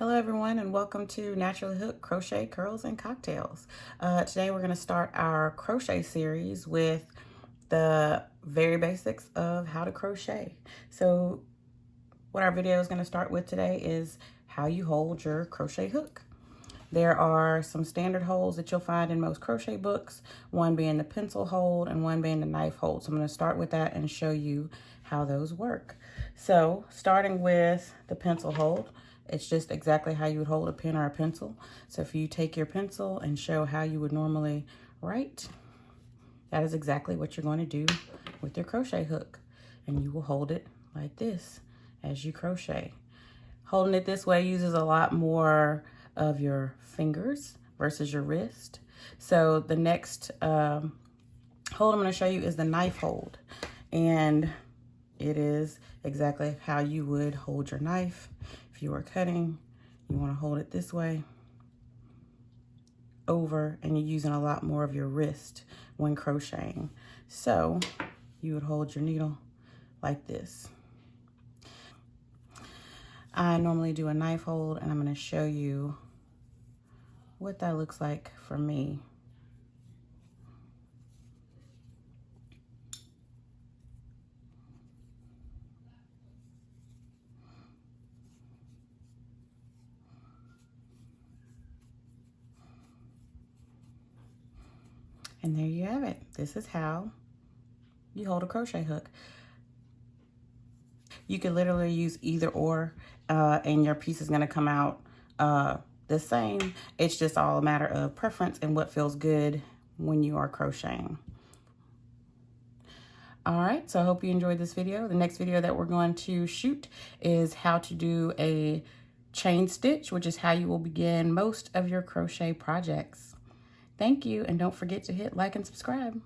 Hello everyone and welcome to Naturally Hooked Crochet Curls and Cocktails. Today we're going to start our crochet series with the very basics of how to crochet. So what our video is going to start with today is how you hold your crochet hook. There are some standard holds that you'll find in most crochet books, one being the pencil hold and one being the knife hold. So I'm going to start with that and show you how those work. So starting with the pencil hold, it's just exactly how you would hold a pen or a pencil. So if you take your pencil and show how you would normally write, that is exactly what you're going to do with your crochet hook. And you will hold it like this as you crochet. Holding it this way uses a lot more of your fingers versus your wrist. So the next hold I'm going to show you is the knife hold. And it is exactly how you would hold your knife. If you are cutting, you want to hold it this way over, and you're using a lot more of your wrist when crocheting. So you would hold your needle like this. I normally do a knife hold, and I'm going to show you what that looks like for me. And there you have it. This is how you hold a crochet hook. You could literally use either or, and your piece is going to come out the same. It's just all a matter of preference and what feels good when you are crocheting. All right, so I hope you enjoyed this video. The next video that we're going to shoot is how to do a chain stitch, which is how you will begin most of your crochet projects. Thank you, and don't forget to hit like and subscribe.